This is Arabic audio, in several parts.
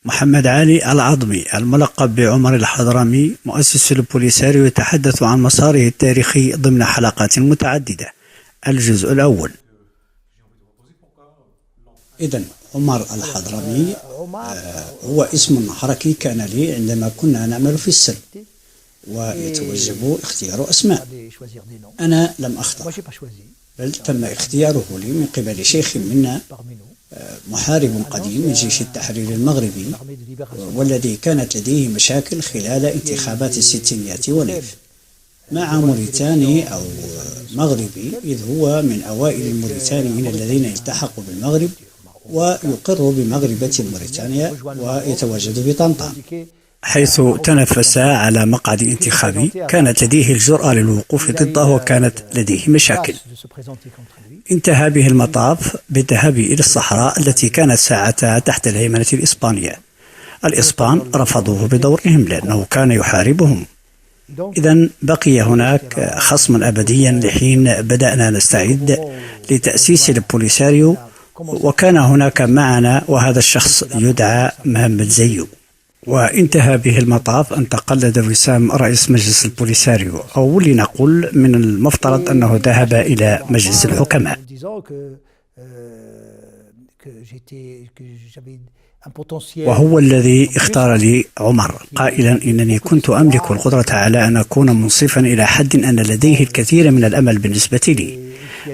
محمد علي العظمي الملقب بعمر الحضرمي مؤسس البوليساريو يتحدث عن مساره التاريخي ضمن حلقات متعددة. الجزء الأول. إذن عمر الحضرمي هو اسم حركي كان لي عندما كنا نعمل في السر ويتوجب اختيار أسماء. أنا لم أختار، بل تم اختياره لي من قبل شيخ منا، محارب قديم من جيش التحرير المغربي، والذي كانت لديه مشاكل خلال انتخابات الستينيات والألف مع موريتاني أو مغربي، إذ هو من أوائل الموريتانيين الذين التحقوا بالمغرب ويقر بمغربة موريتانيا ويتواجد بطنطا، حيث تنافس على مقعد انتخابي كانت لديه الجرأة للوقوف ضده وكانت لديه مشاكل. انتهى به المطاف بالذهاب إلى الصحراء التي كانت ساعتها تحت الهيمنة الإسبانية. الإسبان رفضوه بدورهم لأنه كان يحاربهم. إذن بقي هناك خصما أبديا لحين بدأنا نستعد لتأسيس البوليساريو، وكان هناك معنا وهذا الشخص يدعى محمد زيو. وانتهى به المطاف أن تقلد وسام رئيس مجلس البوليساريو، أو لنقول من المفترض أنه ذهب إلى مجلس الحكماء، وهو الذي اختار لي عمر قائلا إنني كنت أملك القدرة على أن أكون منصفا إلى حد أن لديه الكثير من الأمل بالنسبة لي،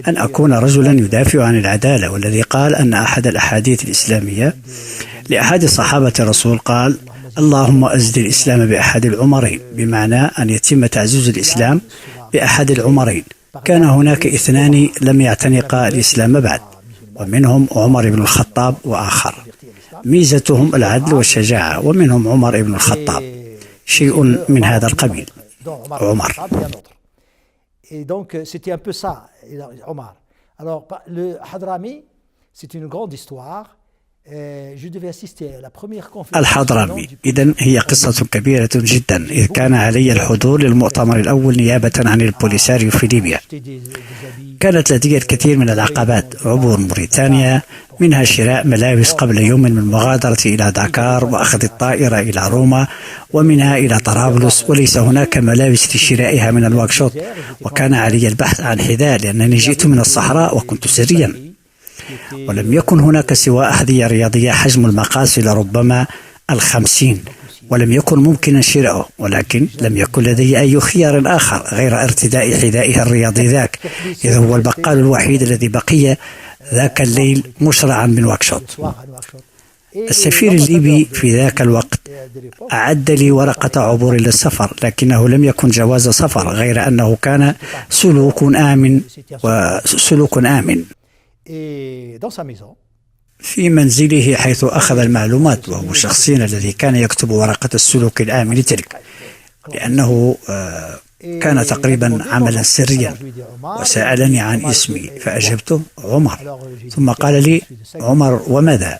أن أكون رجلا يدافع عن العدالة، والذي قال أن أحد الأحاديث الإسلامية لأحد صحابة الرسول قال: اللهم أزد الإسلام بأحد العمرين، بمعنى أن يتم تعزيز الإسلام بأحد العمرين. كان هناك اثنان لم يعتنقا الإسلام بعد، ومنهم عمر بن الخطاب وآخر ميزتهم العدل والشجاعة، ومنهم عمر بن الخطاب، شيء من هذا القبيل عمر. الحضرمي إذن هي قصة كبيرة جدا، إذ كان علي الحضور للمؤتمر الأول نيابة عن البوليساريو في ليبيا. كانت لدي الكثير من العقبات: عبور موريتانيا، منها شراء ملابس قبل يوم من المغادرة إلى داكار وأخذ الطائرة إلى روما، ومنها إلى طرابلس، وليس هناك ملابس لشرائها من الواكشوط. وكان علي البحث عن حذاء لأنني جئت من الصحراء وكنت سريا، ولم يكن هناك سوى أحذية رياضية حجم المقاس لربما 50، ولم يكن ممكنا شراؤه، ولكن لم يكن لدي أي خيار آخر غير ارتداء حذائها الرياضي ذاك، إذ هو البقال الوحيد الذي بقي ذاك الليل مشرعا من واكشوط. السفير الليبي في ذاك الوقت أعد لي ورقة عبور للسفر، لكنه لم يكن جواز سفر، غير أنه كان سلوك آمن في منزله حيث أخذ المعلومات، وهو الشخصين الذي كان يكتب ورقة السلوك الآمن تلك، لأنه كان تقريبا عملا سريا. وسألني عن اسمي فأجبته عمر، ثم قال لي: عمر وماذا؟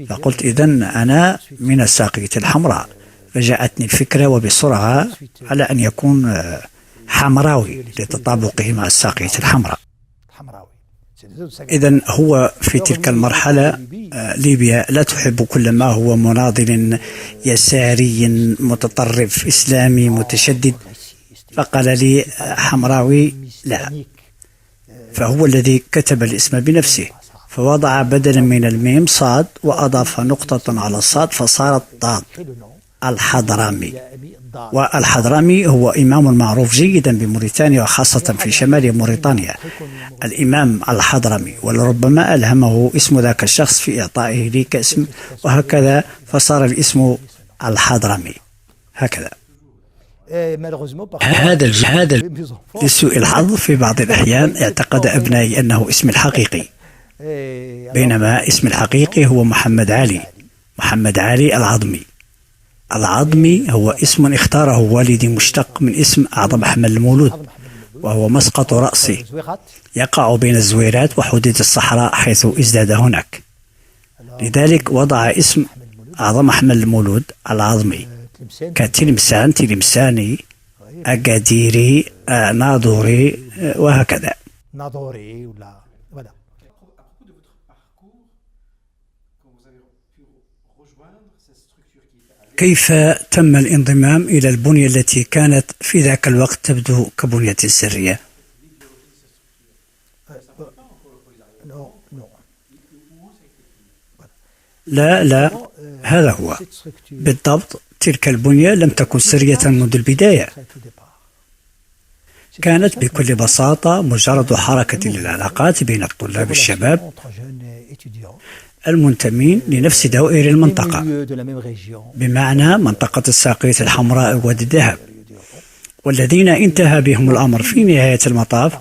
فقلت: إذن أنا من الساقية الحمراء. فجاءتني الفكرة وبسرعة على أن يكون حمراوي لتطابقه مع الساقية الحمراء. إذن هو في تلك المرحلة ليبيا لا تحب كل ما هو مناضل يساري متطرف إسلامي متشدد، فقال لي حمراوي لا. فهو الذي كتب الاسم بنفسه، فوضع بدلا من الميم صاد وأضاف نقطة على الصاد فصارت ضاد، الحضرمي. والحضرمي هو إمام معروف جيدا بموريتانيا، وخاصة في شمال موريتانيا، الإمام الحضرمي، ولربما ألهمه اسم ذاك الشخص في إعطائه لي كاسم، وهكذا فصار الاسم الحضرمي هكذا. هذا لسوء الحظ في بعض الأحيان اعتقد أبنائي أنه اسم الحقيقي، بينما اسم الحقيقي هو محمد علي العظمي. العظمي هو اسم اختاره والدي مشتق من اسم أعظم حمل المولود، وهو مسقط رأسي يقع بين الزويرات وحدود الصحراء حيث ازداد هناك، لذلك وضع اسم أعظم حمل المولود العظمي كتلمسان، تلمساني، أكاديري، ناظوري، وهكذا. كيف تم الانضمام إلى البنية التي كانت في ذاك الوقت تبدو كبنية سرية؟ لا، هذا هو بالضبط. تلك البنية لم تكن سرية منذ البداية، كانت بكل بساطة مجرد حركة للعلاقات بين الطلاب الشباب المنتمين لنفس دوائر المنطقة، بمعنى منطقة الساقية الحمراء وادي الذهب، والذين انتهى بهم الأمر في نهاية المطاف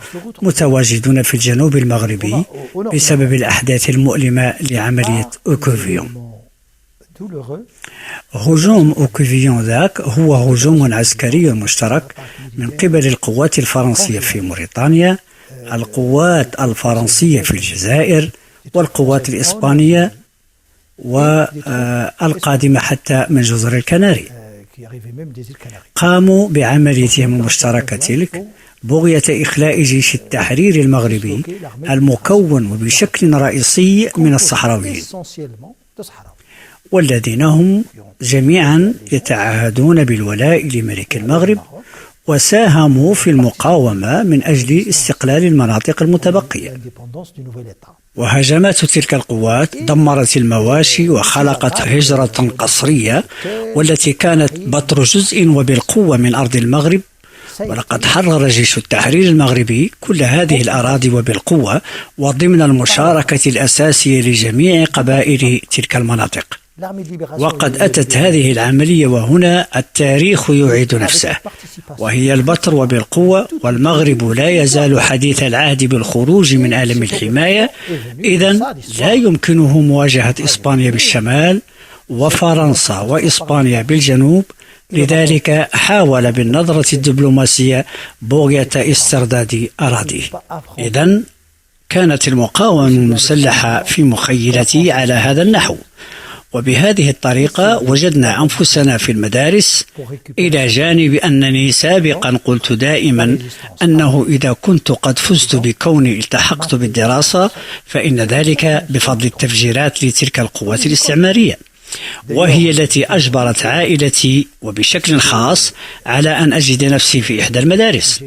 متواجدون في الجنوب المغربي بسبب الأحداث المؤلمة لعملية أوكوفيون. هجوم أوكوفيون ذاك هو هجوم عسكري مشترك من قبل القوات الفرنسية في موريتانيا، القوات الفرنسية في الجزائر، والقوات الإسبانية والقادمة حتى من جزر الكناري. قاموا بعمليتهم المشتركة تلك بغية إخلاء جيش التحرير المغربي المكون بشكل رئيسي من الصحراويين، والذين هم جميعا يتعهدون بالولاء لملك المغرب وساهموا في المقاومة من أجل استقلال المناطق المتبقية. وهجمات تلك القوات دمرت المواشي وخلقت هجرة قسرية، والتي كانت بطر جزء وبالقوة من أرض المغرب، ولقد حرر جيش التحرير المغربي كل هذه الأراضي وبالقوة وضمن المشاركة الأساسية لجميع قبائل تلك المناطق. وقد أتت هذه العملية وهنا التاريخ يعيد نفسه، وهي البتر وبالقوة، والمغرب لا يزال حديث العهد بالخروج من آلم الحماية. إذن لا يمكنه مواجهة إسبانيا بالشمال وفرنسا وإسبانيا بالجنوب، لذلك حاول بالنظرة الدبلوماسية بغية استرداد أراضيه. إذن كانت المقاومة المسلحة في مخيلتي على هذا النحو، وبهذه الطريقة وجدنا أنفسنا في المدارس، إلى جانب أنني سابقا قلت دائما أنه إذا كنت قد فزت بكوني التحقت بالدراسة فإن ذلك بفضل التفجيرات لتلك القوات الاستعمارية، وهي التي أجبرت عائلتي وبشكل خاص على أن أجد نفسي في إحدى المدارس.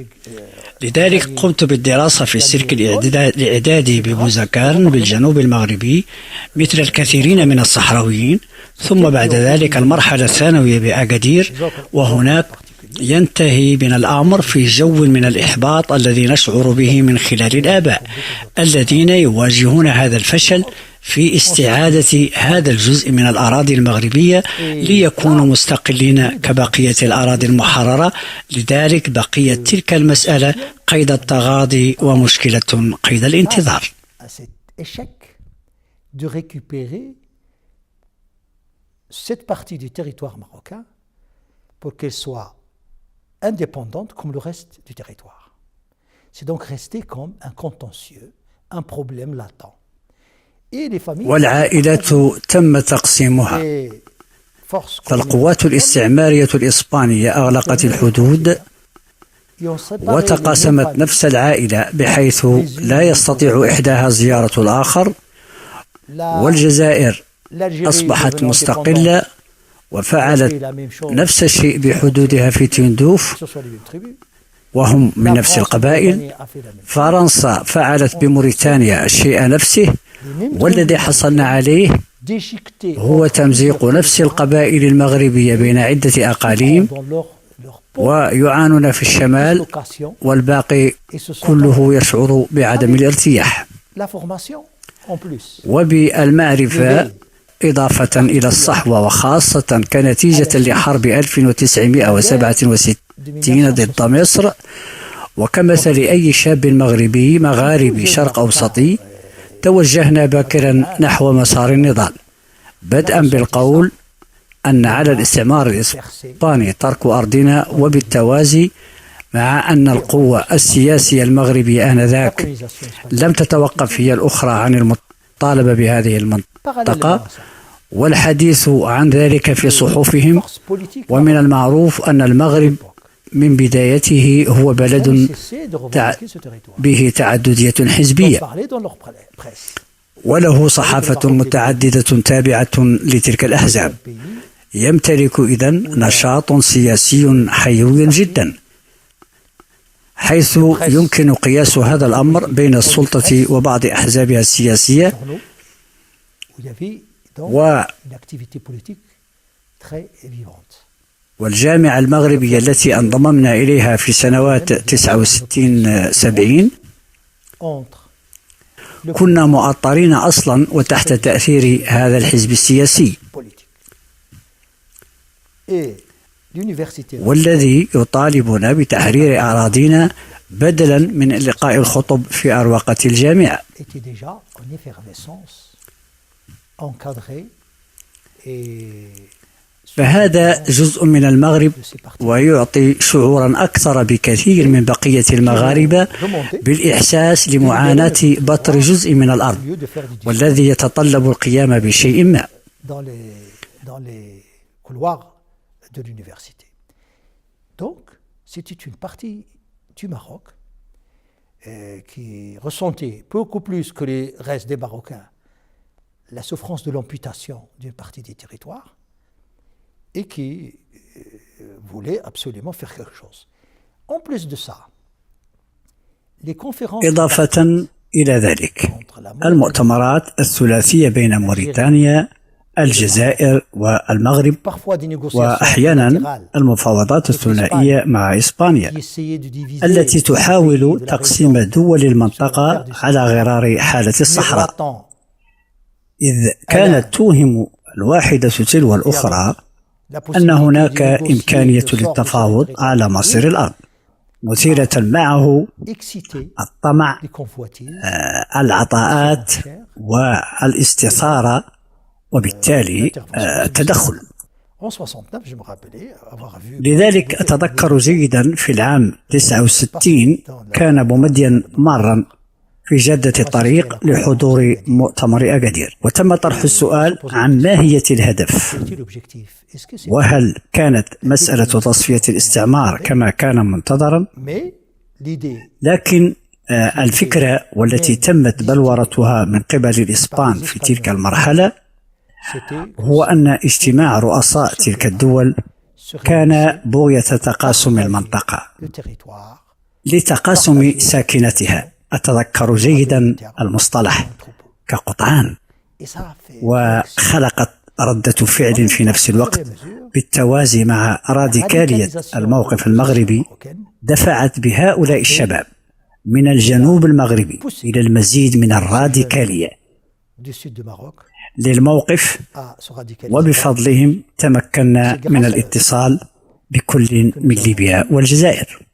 لذلك قمت بالدراسة في السلك الإعدادي ببوزكارن بالجنوب المغربي مثل الكثيرين من الصحراويين، ثم بعد ذلك المرحلة الثانوية بأكادير، وهناك ينتهي بنا الأمر في جو من الإحباط الذي نشعر به من خلال الآباء الذين يواجهون هذا الفشل في استعادة هذا الجزء من الأراضي المغربية ليكونوا مستقلين كبقية الأراضي المحررة. لذلك بقيت تلك المسألة قيد التغاضي ومشكلة قيد الانتظار. Cette partie du territoire marocain pour qu'elle soit indépendante comme le reste du territoire. C'est donc resté comme un contentieux, un problème latent. والعائلة تم تقسيمها، فالقوات الاستعمارية الإسبانية أغلقت الحدود وتقاسمت نفس العائلة بحيث لا يستطيع إحداها زيارة الآخر، والجزائر أصبحت مستقلة وفعلت نفس الشيء بحدودها في تندوف وهم من نفس القبائل. فرنسا فعلت بموريتانيا الشيء نفسه، والذي حصلنا عليه هو تمزيق نفس القبائل المغربية بين عدة أقاليم، ويعانون في الشمال والباقي كله يشعر بعدم الارتياح. وبالمعرفة إضافة إلى الصحوة، وخاصة كنتيجة لحرب 1967 ضد مصر، وكمثل أي شاب مغاربي شرق أوسطي توجهنا باكرا نحو مسار النضال، بدءا بالقول أن على الاستعمار الإسباني ترك أرضنا، وبالتوازي مع أن القوة السياسية المغربية آنذاك لم تتوقف هي الأخرى عن المطالبة بهذه المنطقة والحديث عن ذلك في صحفهم. ومن المعروف أن المغرب من بدايته هو بلد به تعددية حزبية، وله صحافة متعددة تابعة لتلك الأحزاب. يمتلك إذن نشاط سياسي حيوي جدا، حيث يمكن قياس هذا الأمر بين السلطة وبعض أحزابها السياسية والجامعة المغربية التي انضممنا إليها في سنوات 69-70. كنا مؤطرين أصلا وتحت تأثير هذا الحزب السياسي، والذي يطالبنا بتحرير أراضينا بدلا من إلقاء الخطب في أروقة الجامعة. فهذا جزء من المغرب، ويعطي شعورا أكثر بكثير من بقية المغاربة بالإحساس لمعاناة بتر جزء من الأرض، والذي يتطلب القيام بشيء ما. de l'université. Donc, c'était une partie du Maroc qui ressentait beaucoup plus que les restes des Marocains la souffrance de l'amputation d'une partie des territoires et qui voulait absolument faire quelque chose. En plus de ça, les conférences... إضافة إلى ذلك، المؤتمرات الثلاثية بين موريتانيا، الجزائر والمغرب، وأحيانا المفاوضات الثنائية مع إسبانيا التي تحاول تقسيم دول المنطقة على غرار حالة الصحراء، إذ كانت توهم الواحدة تلو الأخرى أن هناك إمكانية للتفاوض على مصير الأرض، مثيرة معه الطمع، العطاءات والاستثارة، وبالتالي التدخل. لذلك أتذكر جيدا في العام 69 كان بومدين مارا في جادة الطريق لحضور مؤتمر أكادير، وتم طرح السؤال عن ماهية الهدف، وهل كانت مسألة تصفية الاستعمار كما كان منتظرا؟ لكن الفكرة والتي تمت بلورتها من قبل الإسبان في تلك المرحلة هو أن اجتماع رؤساء تلك الدول كان بغية تقاسم المنطقة لتقاسم ساكنتها. أتذكر جيدا المصطلح كقطعان، وخلقت ردة فعل في نفس الوقت بالتوازي مع راديكالية الموقف المغربي دفعت بهؤلاء الشباب من الجنوب المغربي إلى المزيد من الراديكالية للموقف، وبفضلهم تمكنا من الاتصال بكل من ليبيا والجزائر.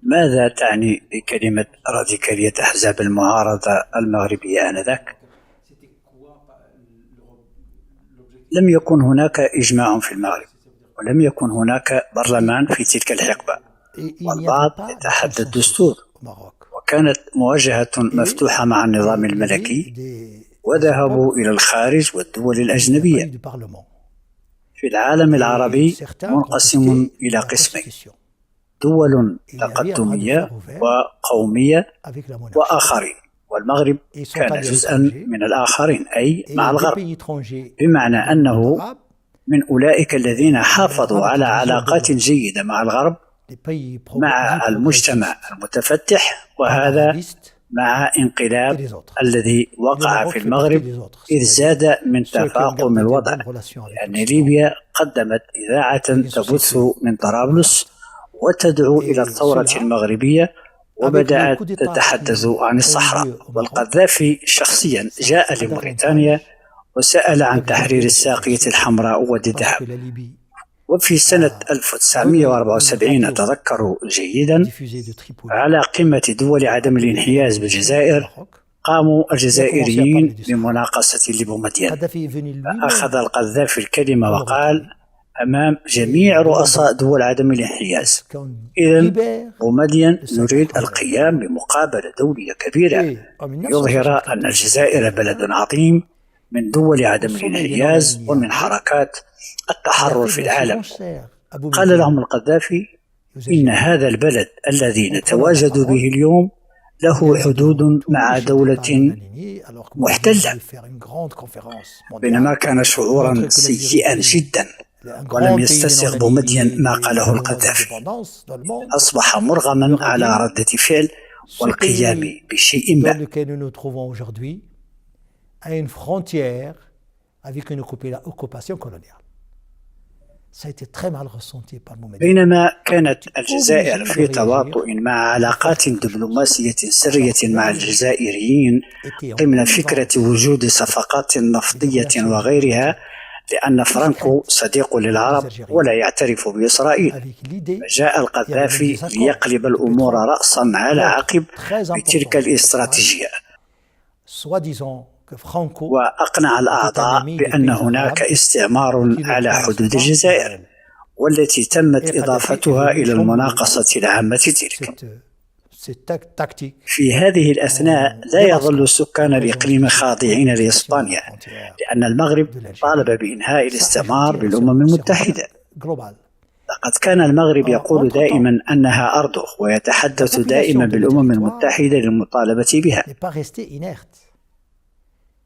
ماذا تعني بكلمة راديكالية أحزاب المعارضة المغربية آنذاك؟ لم يكن هناك إجماع في المغرب، ولم يكن هناك برلمان في تلك الحقبة، والبعض يتحدى الدستور، وكانت مواجهة مفتوحة مع النظام الملكي، وذهبوا إلى الخارج والدول الأجنبية. في العالم العربي منقسم إلى قسمين: دول تقدمية وقومية وآخرين، والمغرب كان جزءا من الآخرين، أي مع الغرب، بمعنى أنه من أولئك الذين حافظوا على علاقات جيدة مع الغرب، مع المجتمع المتفتح، وهذا مع انقلاب الذي وقع في المغرب، إذ زاد من تفاقم الوضع، لأن ليبيا قدمت إذاعة تبث من طرابلس وتدعو إلى الثورة المغربية، وبدأت تتحدث عن الصحراء. والقذافي شخصيا جاء لموريتانيا وسأل عن تحرير الساقية الحمراء والذهب. وفي سنة 1974 أتذكر جيدا على قمة دول عدم الانحياز بالجزائر قاموا الجزائريين بمناقصة لبومدين، فأخذ القذافي الكلمة وقال أمام جميع رؤساء دول عدم الانحياز: إذن بومدين نريد القيام بمقابلة دولية كبيرة يظهر أن الجزائر بلد عظيم من دول عدم الانحياز ومن حركات التحرر في العالم. قال لهم القذافي: إن هذا البلد الذي نتواجد به اليوم له حدود مع دولة محتلة، بينما كان شعورا سيئا جدا ولم يستسغ بومدين ما قاله القذافي. أصبح مرغما على ردة فعل والقيام بشيء ما. بينما كانت الجزائر في تواطؤ مع علاقات دبلوماسية سرية مع الجزائريين ضمن فكرة وجود صفقات نفطية وغيرها، لأن فرانكو صديق للعرب ولا يعترف بإسرائيل، فجاء القذافي ليقلب الأمور رأسا على عقب بتلك الاستراتيجية، وأقنع الأعضاء بأن هناك استعمار على حدود الجزائر، والتي تمت إضافتها إلى المناقصة العامة تلك. في هذه الأثناء لا يظل سكان الإقليم خاضعين لإسبانيا، لأن المغرب طالب بإنهاء الاستعمار بالأمم المتحدة. لقد كان المغرب يقول دائما أنها أرضه، ويتحدث دائما بالأمم المتحدة للمطالبة بها.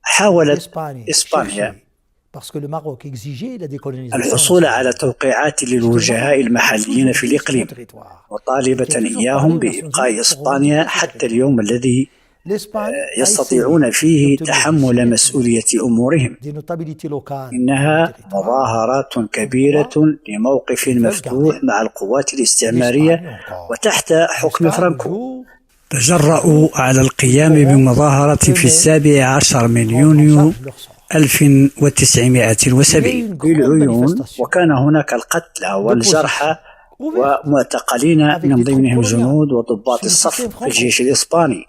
حاولت إسبانيا الحصول على توقيعات للوجهاء المحليين في الإقليم، وطالبة إياهم بإبقاء إسبانيا حتى اليوم الذي يستطيعون فيه تحمل مسؤولية أمورهم. إنها مظاهرات كبيرة لموقف مفتوح مع القوات الاستعمارية وتحت حكم فرانكو. تجرؤوا على القيام بمظاهرة في 17 من يونيو 1970 بالعيون، وكان هناك القتلى والجرحى ومعتقلين من ضمنهم جنود وضباط الصف في الجيش الإسباني،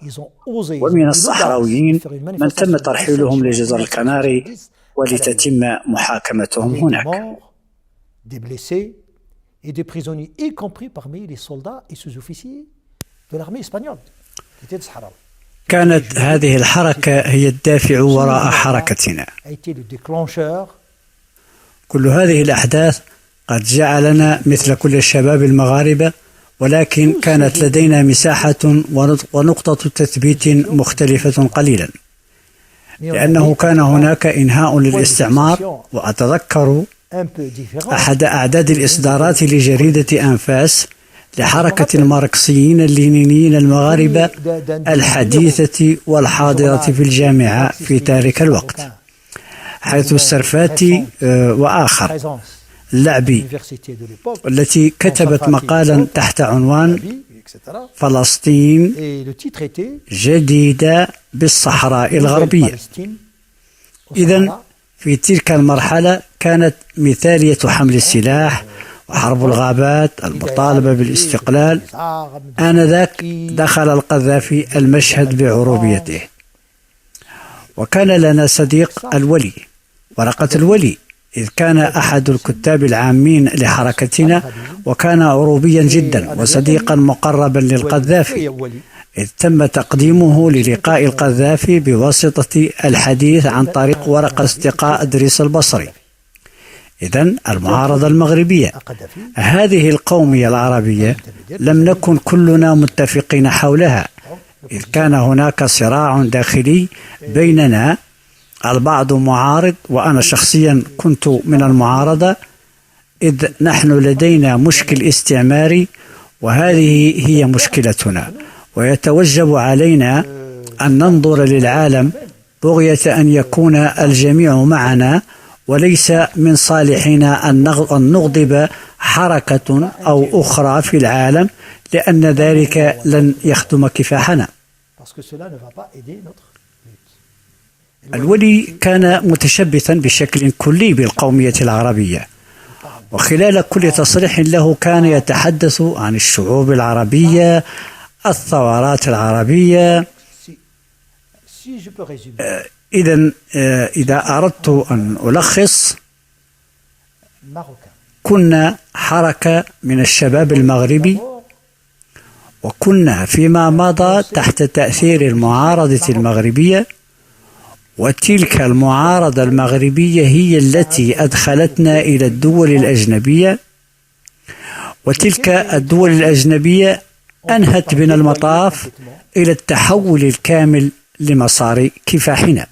ومن الصحراويين من تم ترحيلهم لجزر الكناري ولتتم محاكمتهم هناك. كانت هذه الحركة هي الدافع وراء حركتنا. كل هذه الأحداث قد جعلنا مثل كل الشباب المغاربة، ولكن كانت لدينا مساحة ونقطة تثبيت مختلفة قليلا، لأنه كان هناك إنهاء للاستعمار. وأتذكر أحد أعداد الإصدارات لجريدة أنفاس لحركة الماركسيين اللينيين المغاربة الحديثة والحاضرة في الجامعة في ذلك الوقت، حيث السرفاتي وآخر اللعبي، التي كتبت مقالا تحت عنوان فلسطين جديدة بالصحراء الغربية. إذن في تلك المرحلة كانت مثالية حمل السلاح وحرب الغابات، المطالبة بالاستقلال. آنذاك دخل القذافي المشهد بعروبيته، وكان لنا صديق الولي، ورقة الولي، إذ كان أحد الكتاب العامين لحركتنا، وكان عروبيا جدا وصديقا مقربا للقذافي، إذ تم تقديمه للقاء القذافي بواسطة الحديث عن طريق ورقة اصدقاء إدريس البصري. إذن المعارضة المغربية، هذه القومية العربية، لم نكن كلنا متفقين حولها، إذ كان هناك صراع داخلي بيننا. البعض معارض، وأنا شخصيا كنت من المعارضة، إذ نحن لدينا مشكل استعماري، وهذه هي مشكلتنا، ويتوجب علينا أن ننظر للعالم بغية أن يكون الجميع معنا، وليس من صالحنا أن نغضب حركة أو أخرى في العالم، لأن ذلك لن يخدم كفاحنا. الولي كان متشبثا بشكل كلي بالقومية العربية، وخلال كل تصريح له كان يتحدث عن الشعوب العربية، الثورات العربية. إذا أردت أن ألخص، كنا حركة من الشباب المغربي، وكنا فيما مضى تحت تأثير المعارضة المغربية، وتلك المعارضة المغربية هي التي أدخلتنا إلى الدول الأجنبية، وتلك الدول الأجنبية أنهت بنا المطاف إلى التحول الكامل لمسار كفاحنا.